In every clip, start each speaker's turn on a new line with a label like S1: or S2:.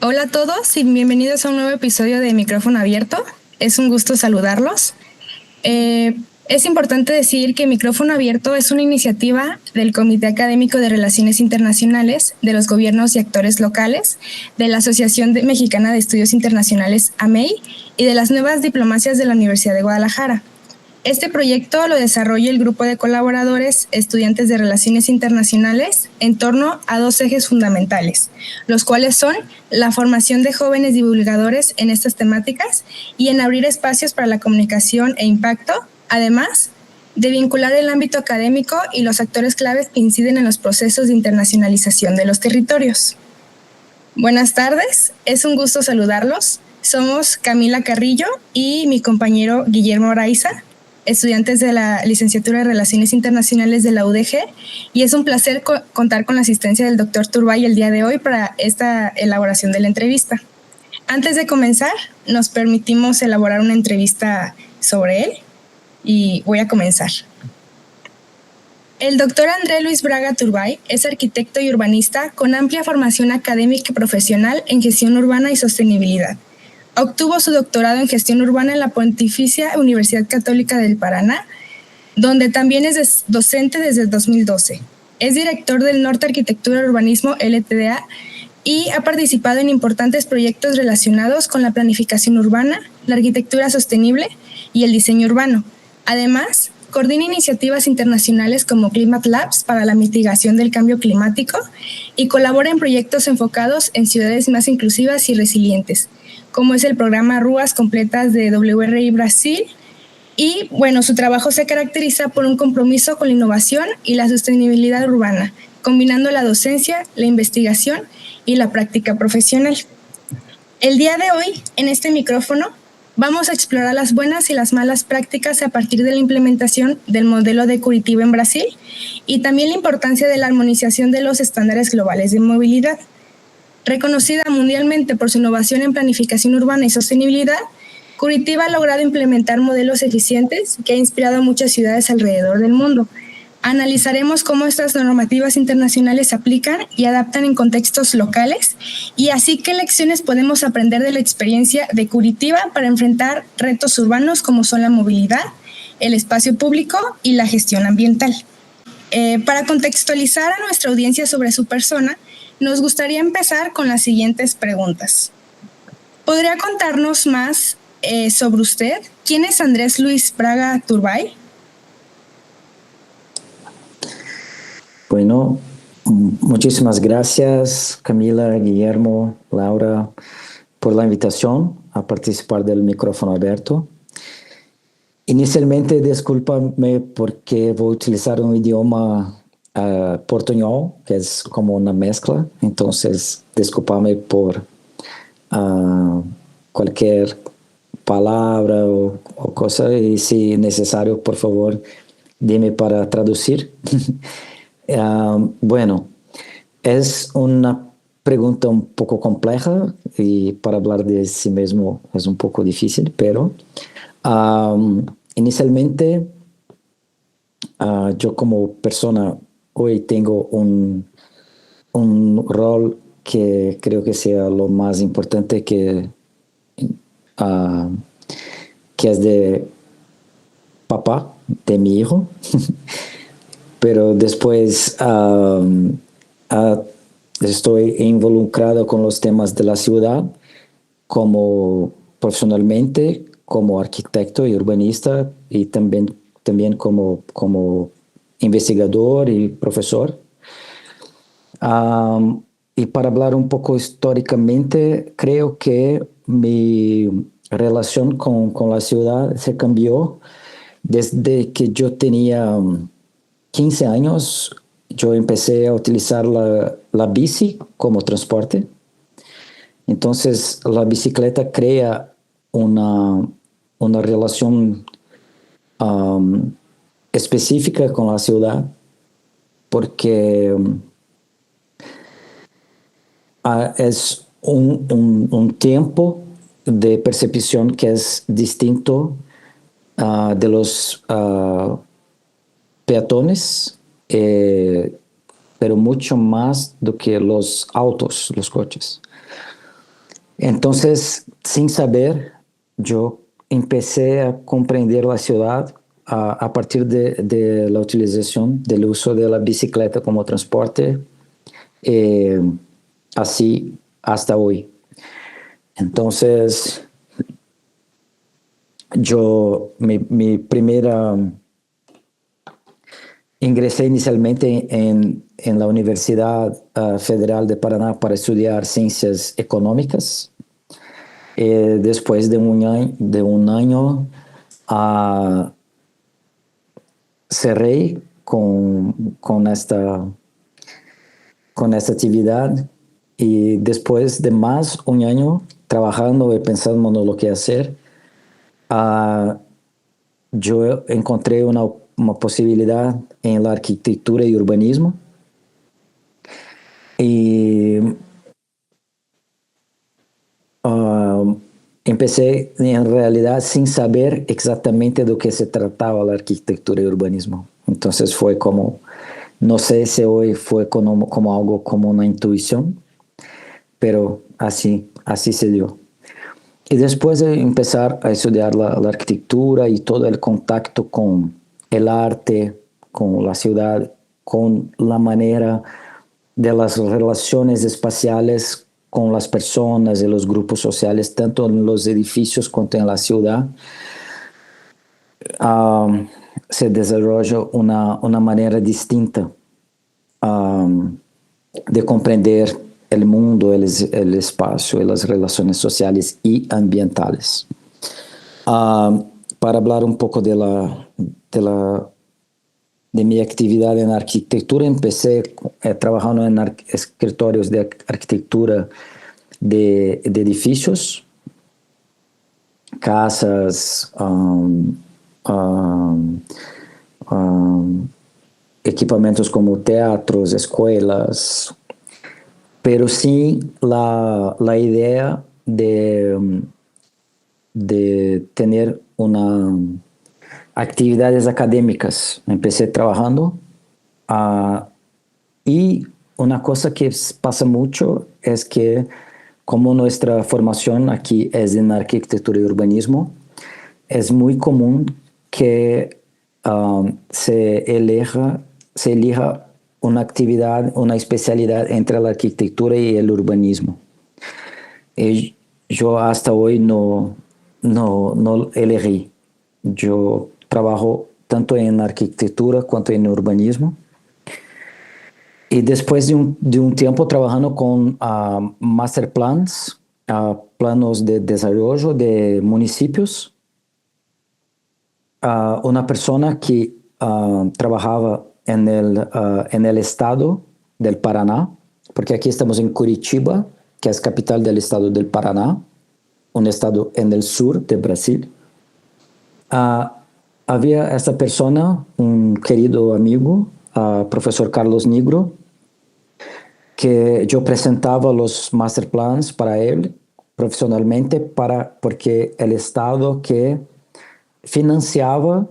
S1: Hola a todos y bienvenidos a un nuevo episodio de Micrófono Abierto. Es un gusto saludarlos. Es importante decir que Micrófono Abierto es una iniciativa del Comité Académico de Relaciones Internacionales, de los gobiernos y actores locales, de la Asociación Mexicana de Estudios Internacionales, AMEI, y de las nuevas diplomacias de la Universidad de Guadalajara. Este proyecto lo desarrolla el grupo de colaboradores estudiantes de Relaciones Internacionales en torno a dos ejes fundamentales, los cuales son la formación de jóvenes divulgadores en estas temáticas y en abrir espacios para la comunicación e impacto, además de vincular el ámbito académico y los actores claves que inciden en los procesos de internacionalización de los territorios. Buenas tardes, es un gusto saludarlos. Somos Camila Carrillo y mi compañero Guillermo Araiza, estudiantes de la Licenciatura de Relaciones Internacionales de la UDG, y es un placer contar con la asistencia del doctor Turbay el día de hoy para esta elaboración de la entrevista. Antes de comenzar, nos permitimos elaborar una entrevista sobre él y voy a comenzar. El doctor André Luis Braga Turbay es arquitecto y urbanista con amplia formación académica y profesional en gestión urbana y sostenibilidad. Obtuvo su doctorado en gestión urbana en la Pontificia Universidad Católica del Paraná, donde también es docente desde el 2012. Es director del Norte Arquitectura y Urbanismo LTDA y ha participado en importantes proyectos relacionados con la planificación urbana, la arquitectura sostenible y el diseño urbano. Además, coordina iniciativas internacionales como Climate Labs para la mitigación del cambio climático y colabora en proyectos enfocados en ciudades más inclusivas y resilientes, como es el programa Ruas Completas de WRI Brasil. Y bueno, su trabajo se caracteriza por un compromiso con la innovación y la sostenibilidad urbana, combinando la docencia, la investigación y la práctica profesional. El día de hoy, en este micrófono, vamos a explorar las buenas y las malas prácticas a partir de la implementación del modelo de Curitiba en Brasil y también la importancia de la armonización de los estándares globales de movilidad. Reconocida mundialmente por su innovación en planificación urbana y sostenibilidad, Curitiba ha logrado implementar modelos eficientes que ha inspirado a muchas ciudades alrededor del mundo. Analizaremos cómo estas normativas internacionales se aplican y adaptan en contextos locales y así qué lecciones podemos aprender de la experiencia de Curitiba para enfrentar retos urbanos como son la movilidad, el espacio público y la gestión ambiental. Para contextualizar a nuestra audiencia sobre su persona, nos gustaría empezar con las siguientes preguntas. ¿Podría contarnos más sobre usted? ¿Quién es Andrés Luis Braga Turbay?
S2: Bueno, muchísimas gracias Camila, Guillermo, Laura, por la invitación a participar del micrófono abierto. Inicialmente, discúlpame porque voy a utilizar un idioma portuñol, que es como una mezcla, entonces discúlpame por cualquier palabra o cosa, y si necesario, por favor, dime para traducir. Bueno, es una pregunta un poco compleja y para hablar de sí mismo es un poco difícil, pero inicialmente yo como persona hoy tengo un rol que creo que sea lo más importante que es de papá de mi hijo. Pero después estoy involucrado con los temas de la ciudad como profesionalmente, como arquitecto y urbanista y también como investigador y profesor. Y para hablar un poco históricamente, creo que mi relación con la ciudad se cambió desde que yo tenía 15 años. Yo empecé a utilizar la bici como transporte. Entonces, la bicicleta crea una relación específica con la ciudad porque es un tiempo de percepción que es distinto de los peatones, pero mucho más do que los autos, los coches. Entonces, sin saber, yo empecé a comprender la ciudad a partir de la utilización del uso de la bicicleta como transporte, eh, así hasta hoy. Entonces, mi primera, ingresé inicialmente en la Universidad Federal de Paraná para estudiar ciencias económicas. Después de un año cerré con esta actividad, y después de más un año trabajando y pensando en lo que hacer, yo encontré una posibilidad en la arquitectura y urbanismo, y empecé en realidad sin saber exactamente de qué se trataba la arquitectura y urbanismo. Entonces fue como, no sé si hoy fue como algo como una intuición, pero así se dio. Y después de empezar a estudiar la arquitectura y todo el contacto con el arte, con la ciudad, con la manera de las relaciones espaciales con las personas y los grupos sociales, tanto en los edificios como en la ciudad, se desarrolla una manera distinta de comprender el mundo, el espacio y las relaciones sociales y ambientales. Para hablar un poco de mi actividad en arquitectura, empecé trabajando en escritorios de arquitectura de edificios, casas, equipamientos como teatros, escuelas, pero sin la idea de tener actividades académicas. Empecé trabajando, y una cosa que pasa mucho es que, como nuestra formación aquí es en arquitectura y urbanismo, es muy común que se elija una actividad, una especialidad entre la arquitectura y el urbanismo. Y yo hasta hoy no elegí. Yo trabajo tanto en arquitectura cuanto en urbanismo. Y después de un tiempo trabajando con master plans, planos de desarrollo de municipios, una persona que trabajaba en el estado del Paraná, porque aquí estamos en Curitiba, que es capital del estado del Paraná, un estado en el sur de Brasil. Había esta persona, un querido amigo, profesor Carlos Nigro, que yo presentaba los master plans para él profesionalmente, porque el estado que financiaba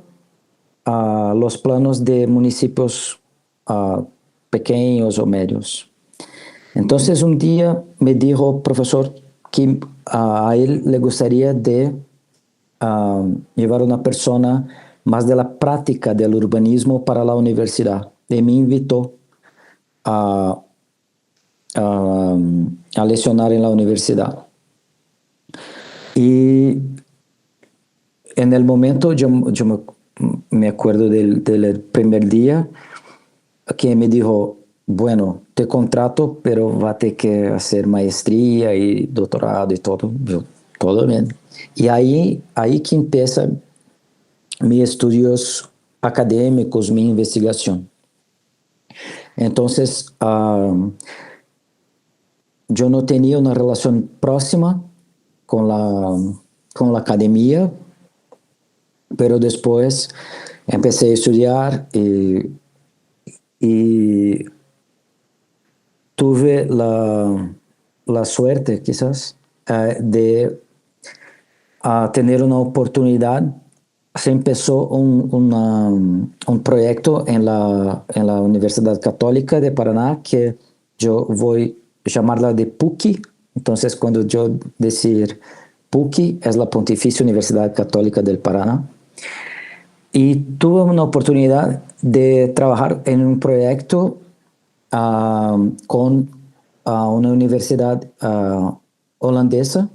S2: los planos de municipios pequeños o medios. Entonces un día me dijo, profesor, que a él le gustaría de llevar una persona más de la práctica del urbanismo para la universidad. Y me invitó a leccionar en la universidad. Y en el momento yo me acuerdo del primer día que me dijo, bueno, te contrato, pero va a tener que hacer maestría y doctorado y todo. Yo, todo bien. Y ahí que empieza mis estudios académicos, mi investigación. Entonces, yo no tenía una relación próxima con la academia, pero después empecé a estudiar y tuve la suerte, quizás, de tener una oportunidad. Se empezó un proyecto en la Universidad Católica de Paraná, que yo voy a llamarla de PUC, Entonces, cuando yo decir PUC, es la Pontificia Universidad Católica del Paraná, y tuve una oportunidad de trabajar en un proyecto con una universidad holandesa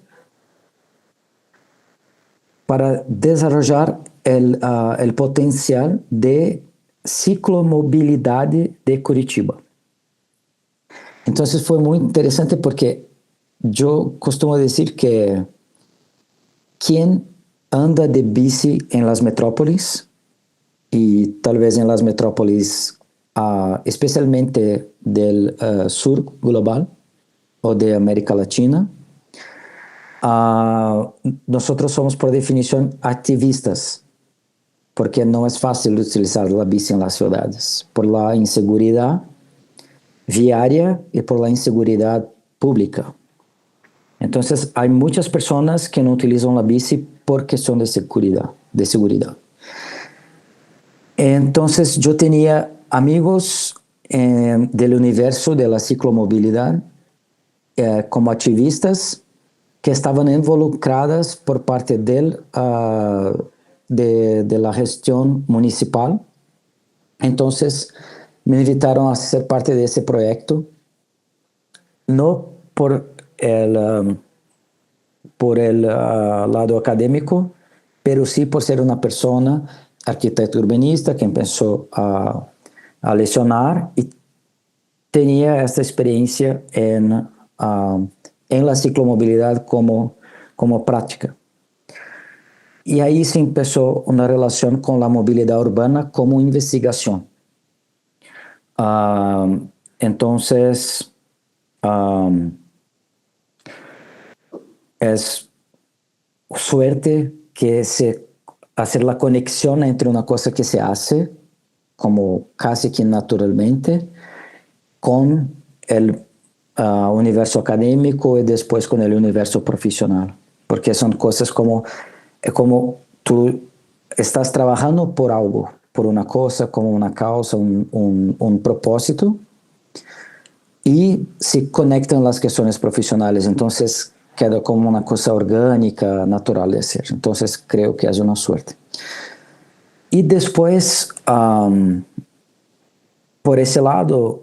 S2: para desarrollar el potencial de ciclomovilidad de Curitiba. Entonces fue muy interesante porque yo costumo decir que quien anda de bici en las metrópolis, y tal vez en las metrópolis especialmente del sur global o de América Latina, nosotros somos por definición activistas, porque no es fácil utilizar la bici en las ciudades, por la inseguridad viaria y por la inseguridad pública. Entonces, hay muchas personas que no utilizan la bici por cuestión de seguridad. Entonces, yo tenía amigos del universo de la ciclomovilidad como activistas que estaban involucradas por parte de la gestión municipal. Entonces, me invitaron a ser parte de ese proyecto, no por el lado académico, pero sí por ser una persona arquitecto urbanista que empezó a lecionar y tenía esta experiencia en la ciclomovilidad como práctica. Y ahí se empezó una relación con la movilidad urbana como investigación. Entonces, es suerte que hacer la conexión entre una cosa que se hace como casi que naturalmente con el universo académico y después con el universo profesional, porque son cosas como tú estás trabajando por algo, por una cosa, como una causa, un propósito, y se conectan las cuestiones profesionales, entonces queda como una cosa orgánica, natural de hacer. Entonces creo que es una suerte. Y después, por ese lado,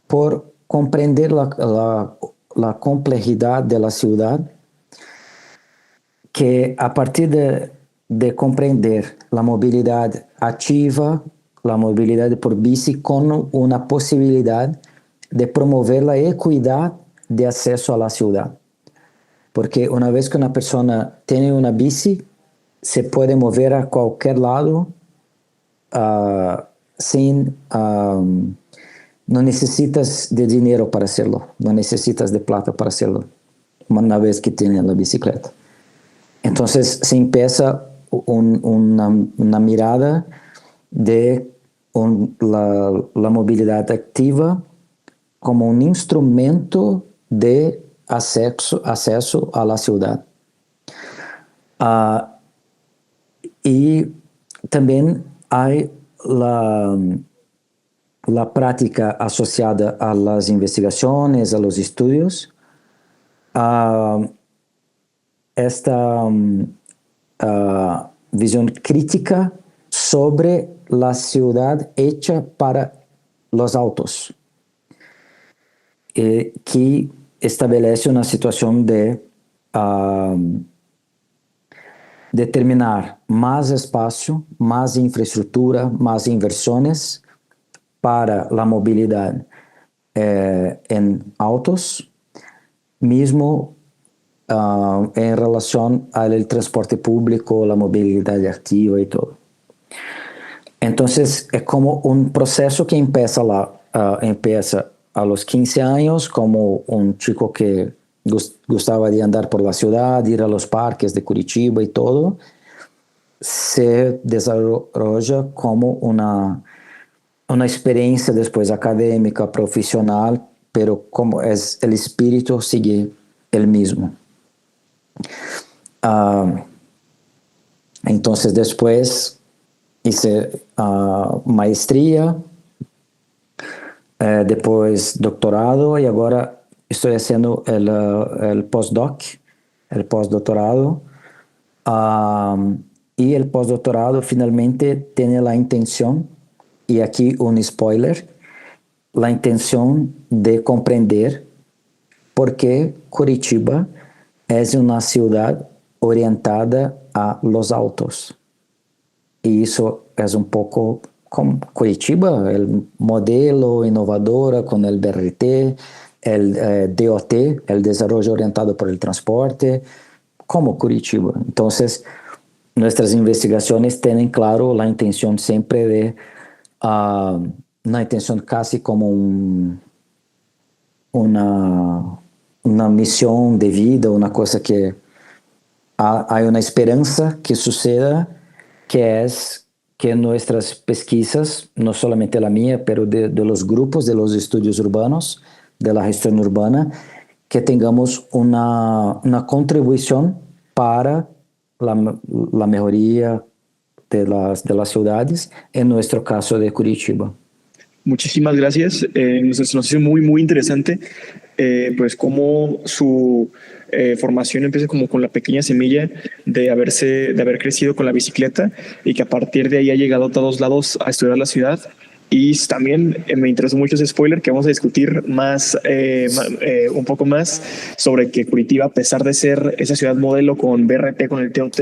S2: por comprender la complejidad de la ciudad, que a partir de comprender la movilidad activa, la movilidad por bici, con una posibilidad de promover la equidad de acceso a la ciudad. Porque una vez que una persona tiene una bici, se puede mover a cualquier lado no necesitas de dinero para hacerlo, no necesitas de plata para hacerlo, una vez que tienes la bicicleta. Entonces se empieza una mirada de la movilidad activa como un instrumento de acceso a la ciudad. Y también hay la práctica asociada a las investigaciones, a los estudios, esta visión crítica sobre la ciudad hecha para los autos, que establece una situación de determinar más espacio, más infraestructura, más inversiones para la movilidad en autos, mismo en relación al transporte público, la movilidad activa y todo. Entonces es como un proceso que empieza a los 15 años como un chico que gustaba de andar por la ciudad, ir a los parques de Curitiba y todo, se desarrolla como una experiencia después académica, profesional, pero como es el espíritu sigue el mismo. Entonces después hice maestría después doctorado y ahora estoy haciendo el postdoc, el postdoctorado. Y el postdoctorado finalmente tiene la intención, y aquí un spoiler, la intención de comprender por qué Curitiba es una ciudad orientada a los autos. Y eso es un poco como Curitiba, el modelo innovador con el BRT, el DOT, el desarrollo orientado por el transporte, como Curitiba. Entonces, nuestras investigaciones tienen claro la intención siempre de, una intención casi como una misión de vida, una cosa que hay una esperanza que suceda, que es que nuestras pesquisas, no solamente la mía, pero de los grupos de los estudios urbanos, de la gestión urbana, que tengamos una contribución para la mejoría de las ciudades, en nuestro caso de Curitiba.
S3: Muchísimas gracias. Nos hizo muy, muy interesante, pues cómo su formación empieza como con la pequeña semilla de haber crecido con la bicicleta y que a partir de ahí ha llegado a todos lados a estudiar la ciudad. Y también me interesó mucho ese spoiler que vamos a discutir más, un poco más sobre que Curitiba, a pesar de ser esa ciudad modelo con BRT, con el TOT,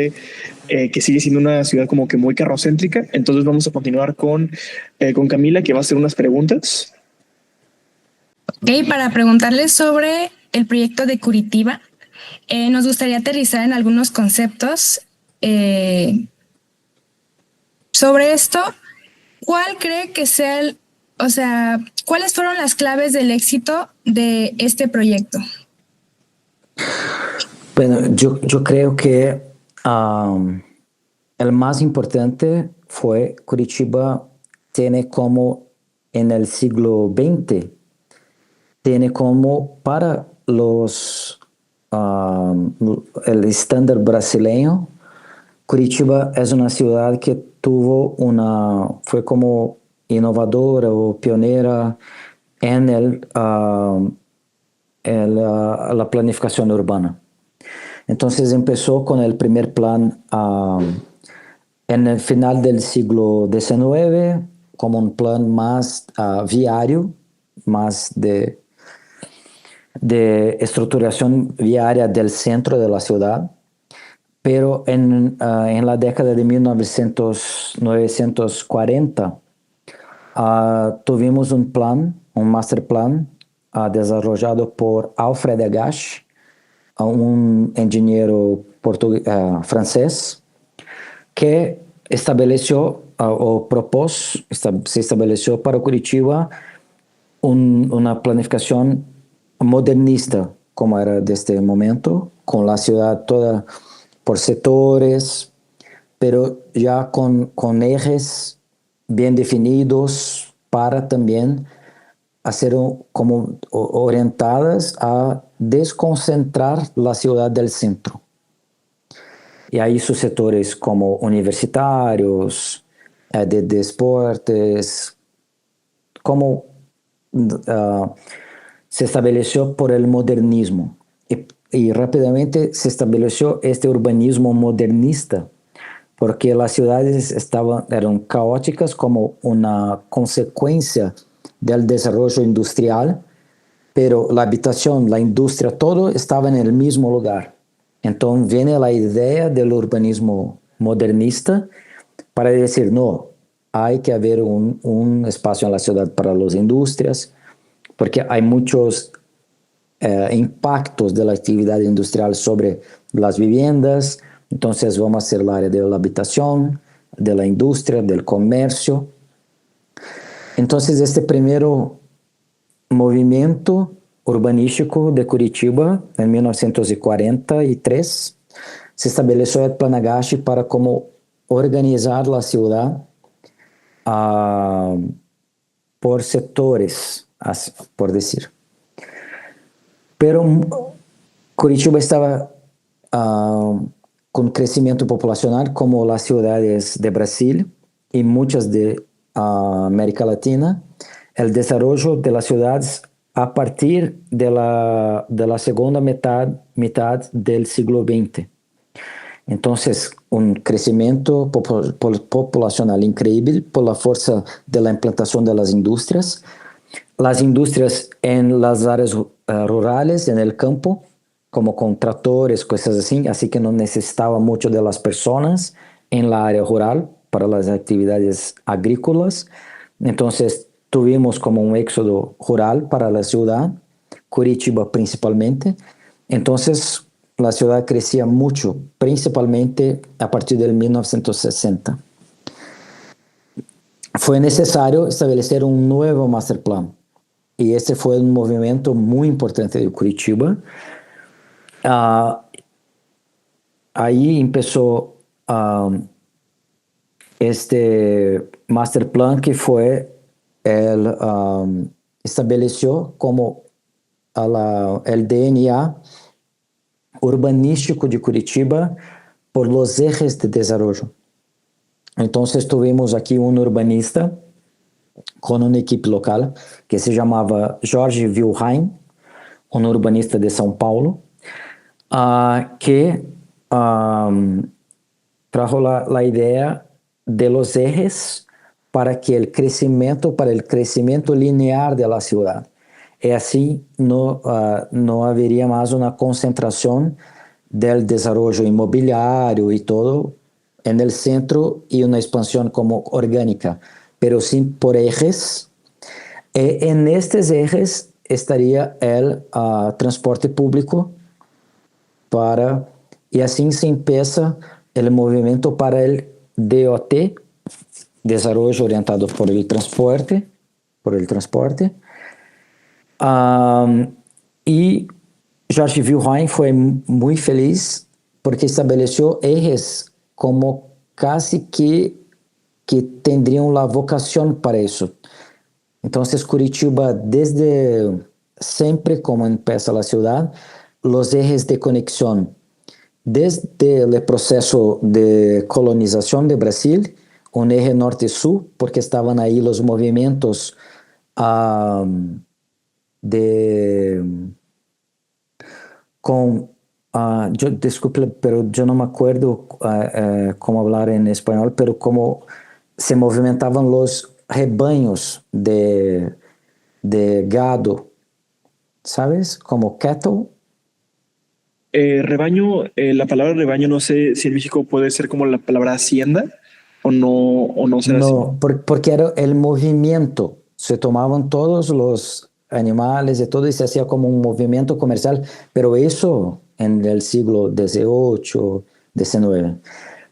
S3: que sigue siendo una ciudad como que muy carrocéntrica. Entonces vamos a continuar con Camila, que va a hacer unas preguntas.
S1: Ok, para preguntarles sobre el proyecto de Curitiba, nos gustaría aterrizar en algunos conceptos sobre esto. ¿Cuál cree que sea cuáles fueron las claves del éxito de este proyecto?
S2: Bueno, yo creo que el más importante fue Curitiba tiene como en el siglo XX, tiene como para el estándar brasileño, Curitiba es una ciudad que fue como innovadora o pionera en la planificación urbana. Entonces empezó con el primer plan en el final del siglo XIX, como un plan más viario, más de estructuración viaria del centro de la ciudad. Pero en la década de 1940, tuvimos un master plan, desarrollado por Alfred Agache, un ingeniero francés, que estableció se estableció para Curitiba una planificación modernista, como era de este momento, con la ciudad toda por sectores, pero ya con ejes bien definidos para también hacer como orientadas a desconcentrar la ciudad del centro. Y ahí sus sectores como universitarios, de deportes, como se estableció por el modernismo. Y rápidamente se estableció este urbanismo modernista, porque las ciudades eran caóticas como una consecuencia del desarrollo industrial, pero la habitación, la industria, todo estaba en el mismo lugar. Entonces viene la idea del urbanismo modernista para decir, no, hay que haber un espacio en la ciudad para las industrias, porque hay muchos impactos de la actividad industrial sobre las viviendas. Entonces vamos a hacer el área de la habitación, de la industria, del comercio. Entonces este primero movimiento urbanístico de Curitiba, en 1943, se estableció el Plan Agache para cómo organizar la ciudad por sectores, por decir. Pero Curitiba estaba con crecimiento populacional como las ciudades de Brasil y muchas de América Latina. el desarrollo de las ciudades a partir de la segunda mitad del siglo XX. Entonces, un crecimiento poblacional increíble por la fuerza de la implantación de las industrias en las áreas rurales, en el campo, como con tractores, cosas así que no necesitaba mucho de las personas en la área rural para las actividades agrícolas. Entonces, tuvimos como un éxodo rural para la ciudad, Curitiba principalmente. Entonces, la ciudad crecía mucho, principalmente a partir del 1960. Fue necesario establecer un nuevo master plan. Y ese fue un movimiento muy importante de Curitiba. Ahí empezó este master plan que fue estableció como el DNA urbanístico de Curitiba por los ejes de desarrollo. Entonces tuvimos aquí un urbanista con una equipe local que se llamaba Jorge Wilhelm, un urbanista de São Paulo, que trajo la idea de los ejes para el crecimiento lineal de la ciudad. Y así no habría más una concentración del desarrollo inmobiliario y todo en el centro y una expansión como orgánica, pero sí por ejes. En estos ejes estaría el transporte público y así se empieza el movimiento para el DOT, desarrollo orientado por el transporte. Y Jorge Wilhelm fue muy feliz porque estableció ejes como casi que tendrían la vocación para eso. Entonces Curitiba, desde siempre como empieza la ciudad, los ejes de conexión, desde el proceso de colonización de Brasil, un eje norte-sur, porque estaban ahí los movimientos disculpe, pero yo no me acuerdo cómo hablar en español, pero como se movimentaban los rebaños de gado, ¿sabes? Como cattle.
S3: Rebaño, la palabra rebaño no sé si en México puede ser como la palabra hacienda o no será así.
S2: No, porque era el movimiento. Se tomaban todos los animales y todo y se hacía como un movimiento comercial, pero eso en el siglo XVIII, XIX.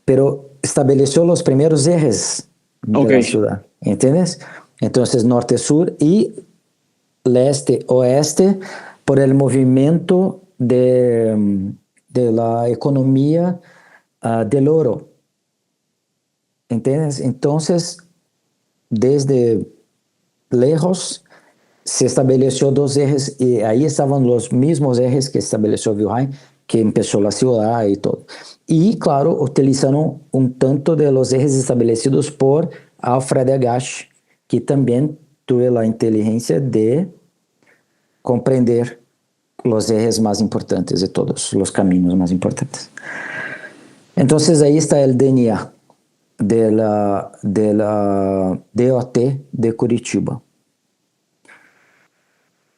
S2: Pero estableció los primeros ejes de la ciudad, ¿entiendes? Entonces norte-sur y leste-oeste por el movimiento de la economía del oro. ¿Entiendes? Entonces, desde lejos se estableció dos ejes y ahí estaban los mismos ejes que estableció Wilhelm, que empezó la ciudad y todo. Y claro, utilizaron un tanto de los ejes establecidos por Alfred Agache, que también tuvo la inteligencia de comprender los ejes más importantes de todos, los caminos más importantes. Entonces ahí está el DNA de la DOT de Curitiba.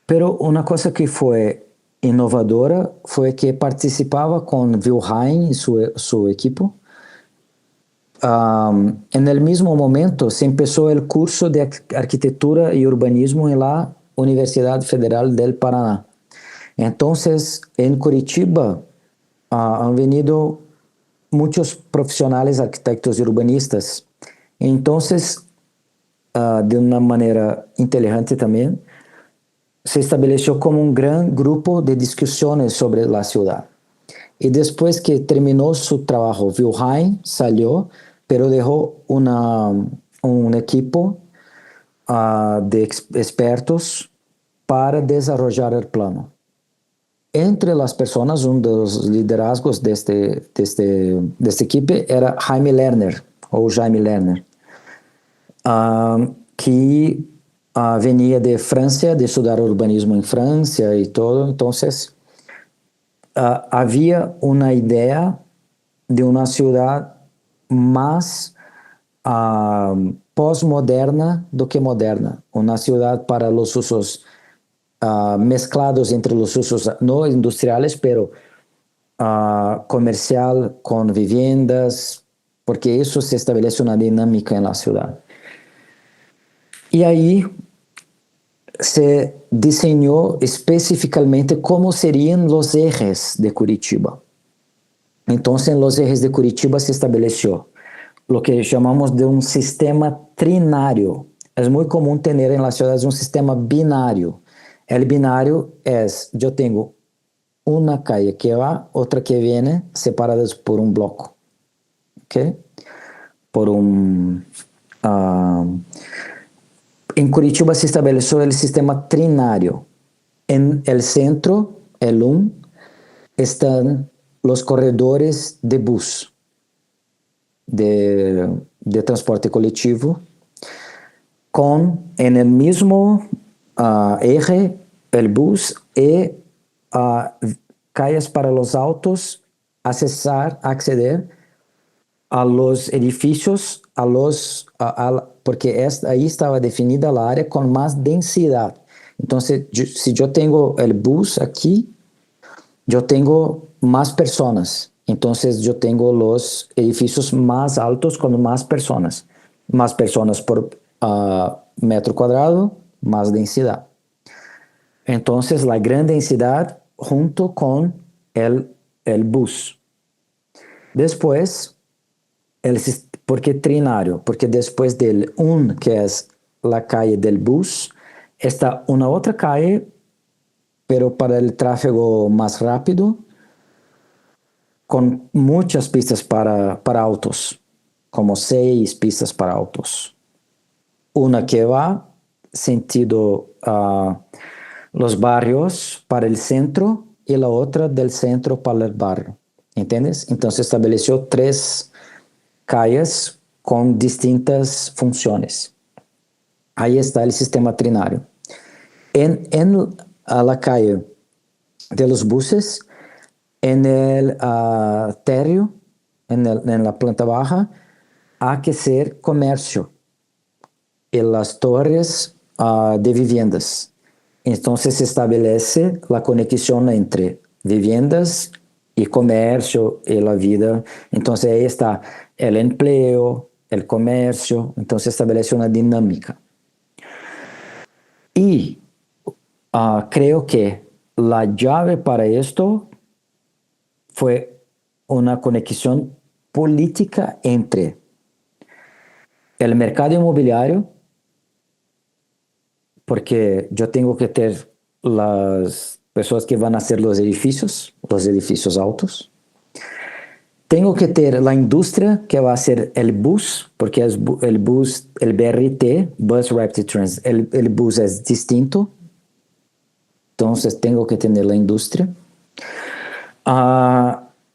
S2: Pero una cosa que fue innovadora fue que participaba con Wilhelm y su equipo. En el mismo momento se empezó el curso de arquitectura y urbanismo en la Universidad Federal del Paraná. Entonces, en Curitiba han venido muchos profesionales, arquitectos y urbanistas. Entonces, de una manera inteligente también, se estableció como un gran grupo de discusiones sobre la ciudad. Y después que terminó su trabajo, Wilhelm salió, pero dejó un equipo de expertos para desarrollar el plano. Entre las personas, uno de los liderazgos de este equipo era Jaime Lerner, que venía de Francia, de estudiar urbanismo en Francia y todo. Entonces, había una idea de una ciudad más postmoderna do que moderna. Una ciudad para los usos mezclados entre los usos no industriales, pero comercial con viviendas, porque eso se establece una dinámica en la ciudad. Y ahí se diseñó específicamente cómo serían los ejes de Curitiba. Entonces, en los ejes de Curitiba se estableció lo que llamamos de un sistema trinario. Es muy común tener en las ciudades un sistema binario. El binario es, yo tengo una calle que va, otra que viene, separadas por un bloque. ¿Okay? Por un... en Curitiba se estableció el sistema trinario. En el centro, el están los corredores de bus, de transporte colectivo, con en el mismo eje el bus y calles para los autos, acceder a los edificios, porque ahí estaba definida la área con más densidad. Entonces, si yo tengo el bus aquí, yo tengo más personas. Entonces, yo tengo los edificios más altos con más personas. Más personas por metro cuadrado, más densidad. Entonces, la gran densidad junto con el bus. Después, ¿por qué trinario? Porque después del que es la calle del bus, está una otra calle, pero para el tráfego más rápido, con muchas pistas para autos, como 6 pistas para autos. Una que va sentido los barrios para el centro y la otra del centro para el barrio. ¿Entiendes? Entonces estableció 3 calles con distintas funciones. Ahí está el sistema trinario. En la calle de los buses, en el térreo, en la planta baja, hay que ser comercio. En las torres de viviendas. Entonces se establece la conexión entre viviendas y comercio y la vida. Entonces ahí está el empleo, el comercio. Entonces establece una dinámica. Y creo que la llave para esto fue una conexión política entre el mercado inmobiliario, porque yo tengo que tener las personas que van a hacer los edificios altos. Tengo que tener la industria que va a hacer el bus, porque el bus, el BRT, Bus Rapid Transit, el bus es distinto. Entonces tengo que tener la industria.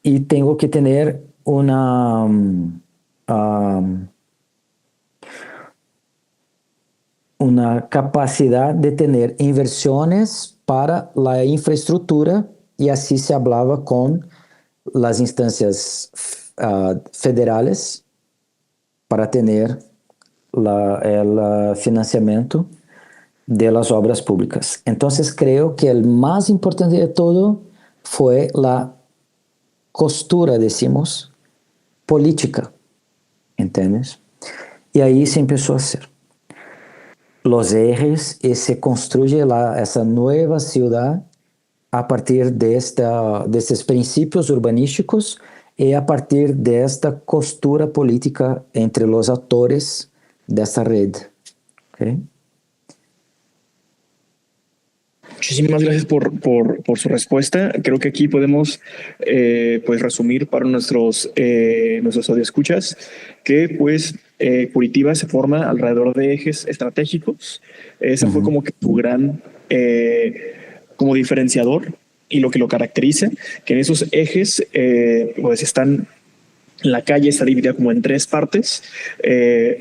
S2: Y tengo que tener una capacidad de tener inversiones para la infraestructura, y así se hablaba con las instancias federales para tener el financiamiento de las obras públicas. Entonces creo que el más importante de todo fue la costura, decimos, política, ¿entiendes? Y ahí se empezó a hacer los ejes y se construye esa nueva ciudad a partir de estos principios urbanísticos y a partir de esta costura política entre los actores de esta red. ¿Okay?
S3: Muchísimas gracias por su respuesta. Creo que aquí podemos pues resumir para nuestros audioscuchas que pues Curitiba se forma alrededor de ejes estratégicos. Ese fue como que tu gran como diferenciador y lo que lo caracteriza, que en esos ejes pues están La calle está dividida como en tres partes.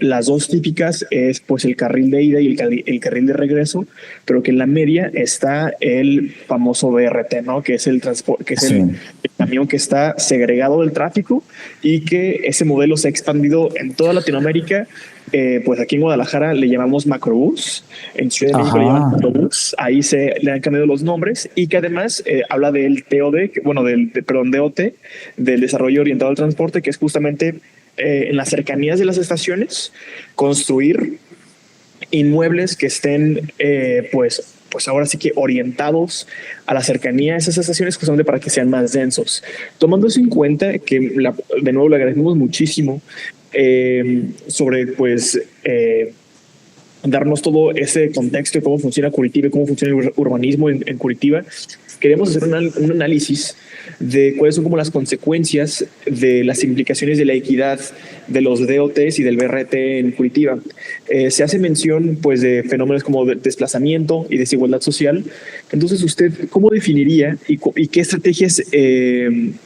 S3: Las dos típicas es pues el carril de ida y el carril de regreso, pero que en la media está el famoso BRT, ¿no? Que es el transporte, que es
S2: Sí.
S3: el camión que está segregado del tráfico y que ese modelo se ha expandido en toda Latinoamérica. Pues aquí en Guadalajara le llamamos macrobús, en Ciudad de México le llaman
S2: Ajá.
S3: autobús, ahí le han cambiado los nombres y que además habla del TOD, bueno, perdón, DOT, del desarrollo orientado al transporte, que es justamente en las cercanías de las estaciones construir inmuebles que estén pues ahora sí que orientados a la cercanía de esas estaciones justamente para que sean más densos. Tomando eso en cuenta, que de nuevo le agradecemos muchísimo sobre pues darnos todo ese contexto de cómo funciona Curitiba y cómo funciona el urbanismo en Curitiba, queremos hacer un análisis de cuáles son como las consecuencias de las implicaciones de la equidad de los DOTs y del BRT en Curitiba. Se hace mención pues de fenómenos como de desplazamiento y desigualdad social. Entonces, ¿usted cómo definiría y qué estrategias,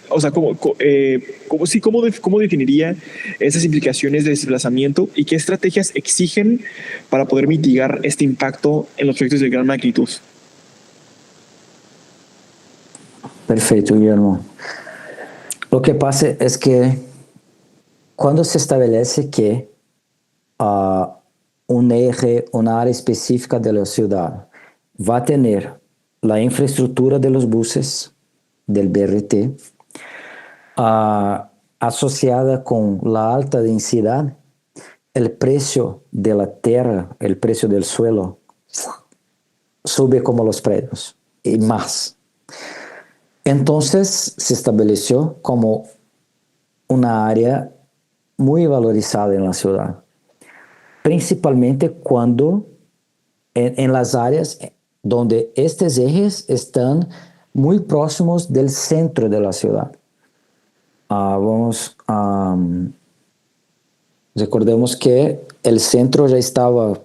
S3: o sea, cómo definiría esas implicaciones de desplazamiento y qué estrategias exigen para poder mitigar este impacto en los proyectos de gran magnitud?
S2: Perfecto, Guillermo. Lo que pasa es que cuando se establece que un eje, una área específica de la ciudad va a tener la infraestructura de los buses del BRT asociada con la alta densidad, el precio de la tierra, el precio del suelo, sube como los precios y más. Entonces se estableció como una área muy valorizada en la ciudad, principalmente cuando en las áreas donde estos ejes están muy próximos del centro de la ciudad. Recordemos que el centro ya estaba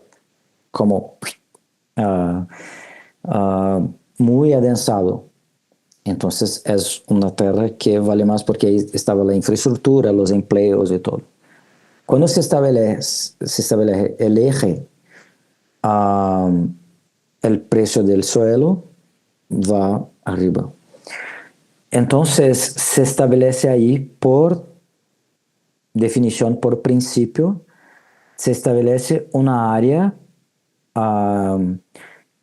S2: como muy adensado. Entonces es una tierra que vale más porque ahí estaba la infraestructura, los empleos y todo. Cuando se establece el eje, el precio del suelo va arriba. Entonces se establece ahí por definición, por principio, se establece una área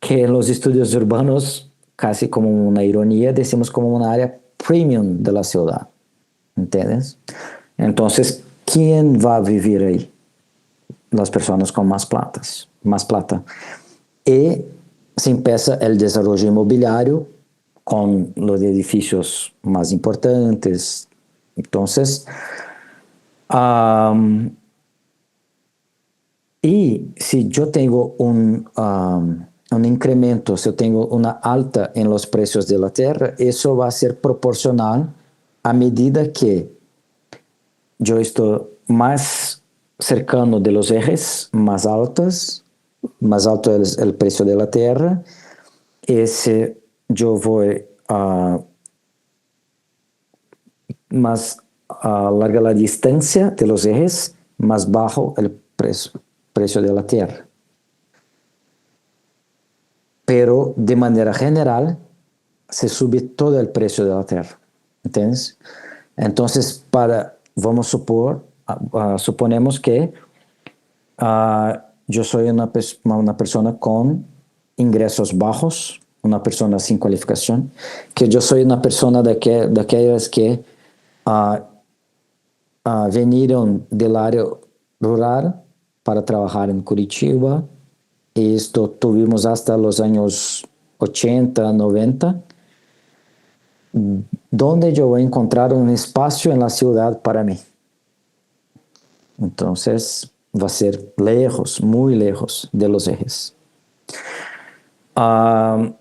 S2: que en los estudios urbanos, casi como una ironía, decimos como una área premium de la ciudad. ¿Entiendes? Entonces, ¿quién va a vivir ahí? Las personas con más plata. Y se empieza el desarrollo inmobiliario con los edificios más importantes. Entonces, y si yo tengo un incremento, si yo tengo una alta en los precios de la tierra, eso va a ser proporcional a medida que yo estoy más cercano de los ejes más alto es el precio de la tierra, y si yo voy más larga la distancia de los ejes, más bajo el precio de la tierra. Pero de manera general se sube todo el precio de la tierra, ¿entiendes? Entonces, suponemos que yo soy una persona con ingresos bajos, una persona sin cualificación, que yo soy una persona de aquellas que vinieron del área rural para trabajar en Curitiba, y esto tuvimos hasta los años 80, 90, donde yo voy a encontrar un espacio en la ciudad para mí. Entonces va a ser lejos, muy lejos de los ejes. En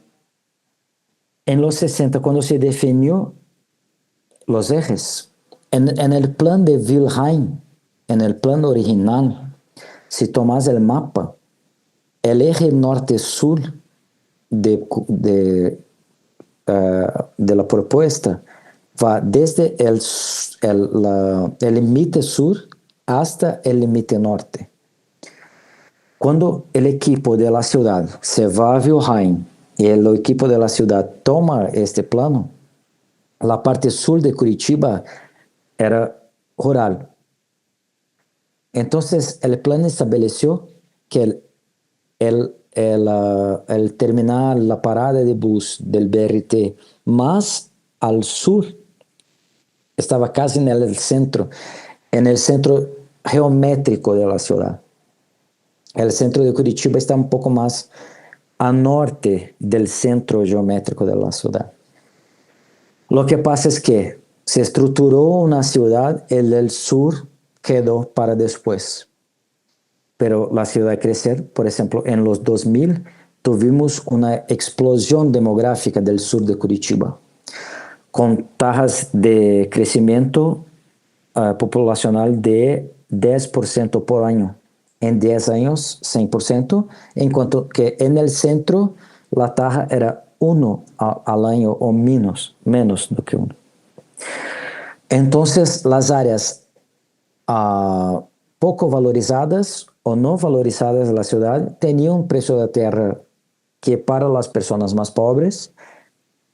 S2: los 60, cuando se definió los ejes, en el plan de Wilhelm, en el plan original, si tomas el mapa, el eje norte-sur de la propuesta va desde el límite sur hasta el límite norte. Cuando el equipo de la ciudad se va a Wilhelm y el equipo de la ciudad toma este plano, la parte sur de Curitiba era rural. Entonces el plan estableció que el terminal, la parada de bus del BRT más al sur estaba casi en el centro geométrico de la ciudad. El centro de Curitiba está un poco más a norte del centro geométrico de la ciudad. Lo que pasa es que se estructuró una ciudad y el sur quedó para después. Pero la ciudad crecer, por ejemplo, en los 2000 tuvimos una explosión demográfica del sur de Curitiba, con tasas de crecimiento poblacional de 10% por año. En 10 años, 100%, en cuanto que en el centro la tasa era 1 al año o menos do que 1. Entonces, las áreas poco valorizadas o no valorizadas de la ciudad tenían un precio de tierra que para las personas más pobres,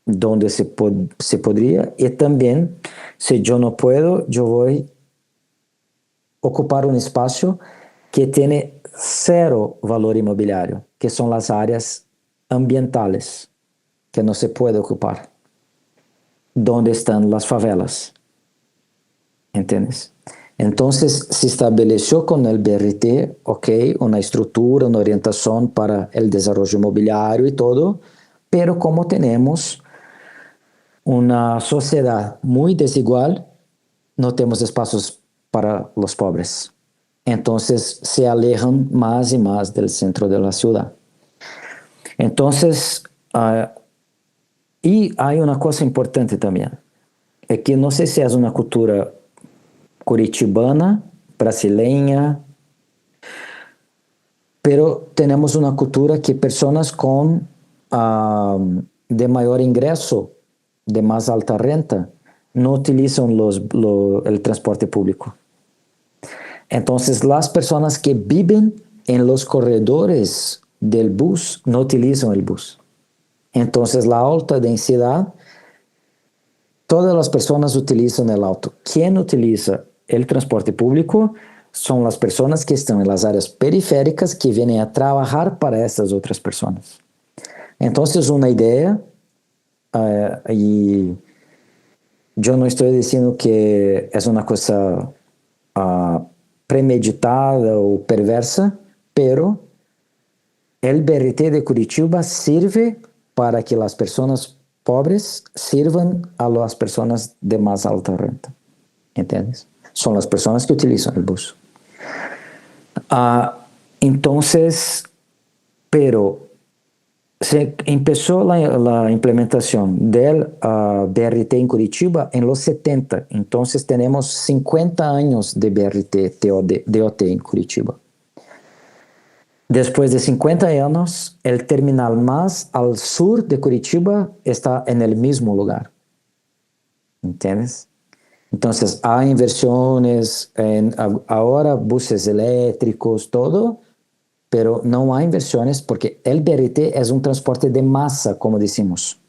S2: donde se podría, y también, si yo no puedo, yo voy a ocupar un espacio que tiene cero valor inmobiliario, que son las áreas ambientales, que no se puede ocupar, donde están las favelas. ¿Entiendes? Entonces se estableció con el BRT, ok, una estructura, una orientación para el desarrollo inmobiliario y todo, pero como tenemos una sociedad muy desigual, no tenemos espacios para los pobres. Entonces se alejan más y más del centro de la ciudad. Entonces, y hay una cosa importante también, es que no sé si es una cultura curitibana, brasileña, pero tenemos una cultura que personas con de mayor ingreso, de más alta renta, no utilizan el transporte público. Entonces, las personas que viven en los corredores del bus no utilizan el bus. Entonces, la alta densidad, todas las personas utilizan el auto. ¿Quién utiliza el transporte público? Son las personas que están en las áreas periféricas que vienen a trabajar para estas otras personas. Entonces, una idea, y yo no estoy diciendo que es una cosa premeditada o perversa, pero el BRT de Curitiba sirve para que las personas pobres sirvan a las personas de más alta renta. ¿Entiendes? Son las personas que utilizan el bus. Entonces, pero se empezó la implementación del BRT en Curitiba en los 70. Entonces tenemos 50 años de BRT DOT en Curitiba. Después de 50 años, el terminal más al sur de Curitiba está en el mismo lugar. ¿Entiendes? Entonces hay inversiones, ahora buses eléctricos, todo, pero no hay inversiones porque el BRT es un transporte de masa, como decimos,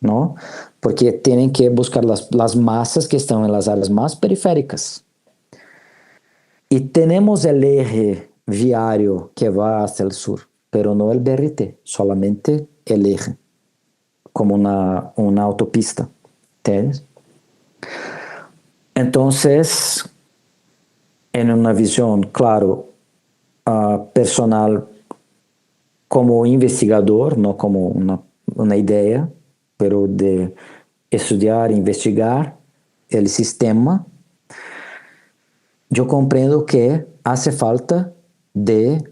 S2: ¿no? Porque tienen que buscar las masas que están en las áreas más periféricas. Y tenemos el eje viario que va hasta el sur, pero no el BRT, solamente el eje, como una autopista, ¿entiendes? Entonces, en una visión, claro, personal como investigador, no como una idea, pero de estudiar, investigar el sistema, yo comprendo que hace falta de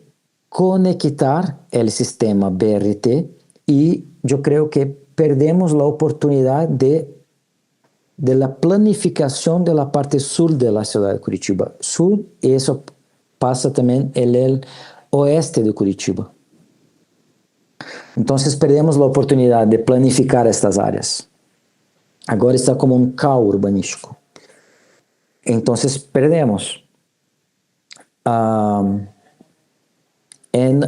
S2: conectar el sistema BRT y yo creo que perdemos la oportunidad de la planificación de la parte sur de la ciudad de Curitiba. Sur, y eso pasa también en el oeste de Curitiba. Entonces perdemos la oportunidad de planificar estas áreas. Agora está como um caos urbanístico. Então, perdemos. Em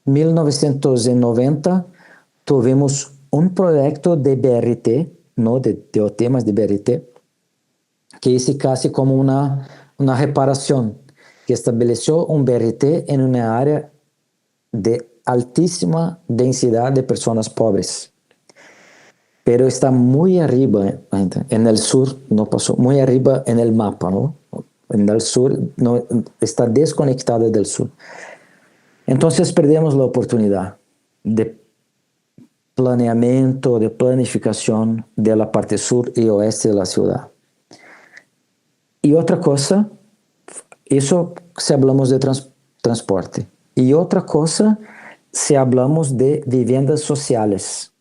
S2: 1990, tivemos um projeto de BRT, não de TOT, mas de BRT, que hice casi como una reparación, que estableció un BRT en una área de altísima densidad de personas pobres. Pero está muy arriba, en el sur, no pasó, muy arriba en el mapa, ¿no? En el sur, no, está desconectada del sur. Entonces perdemos la oportunidad de planeamiento, de planificación de la parte sur y oeste de la ciudad. Y otra cosa, eso si hablamos de transporte. Y otra cosa, si hablamos de viviendas sociales.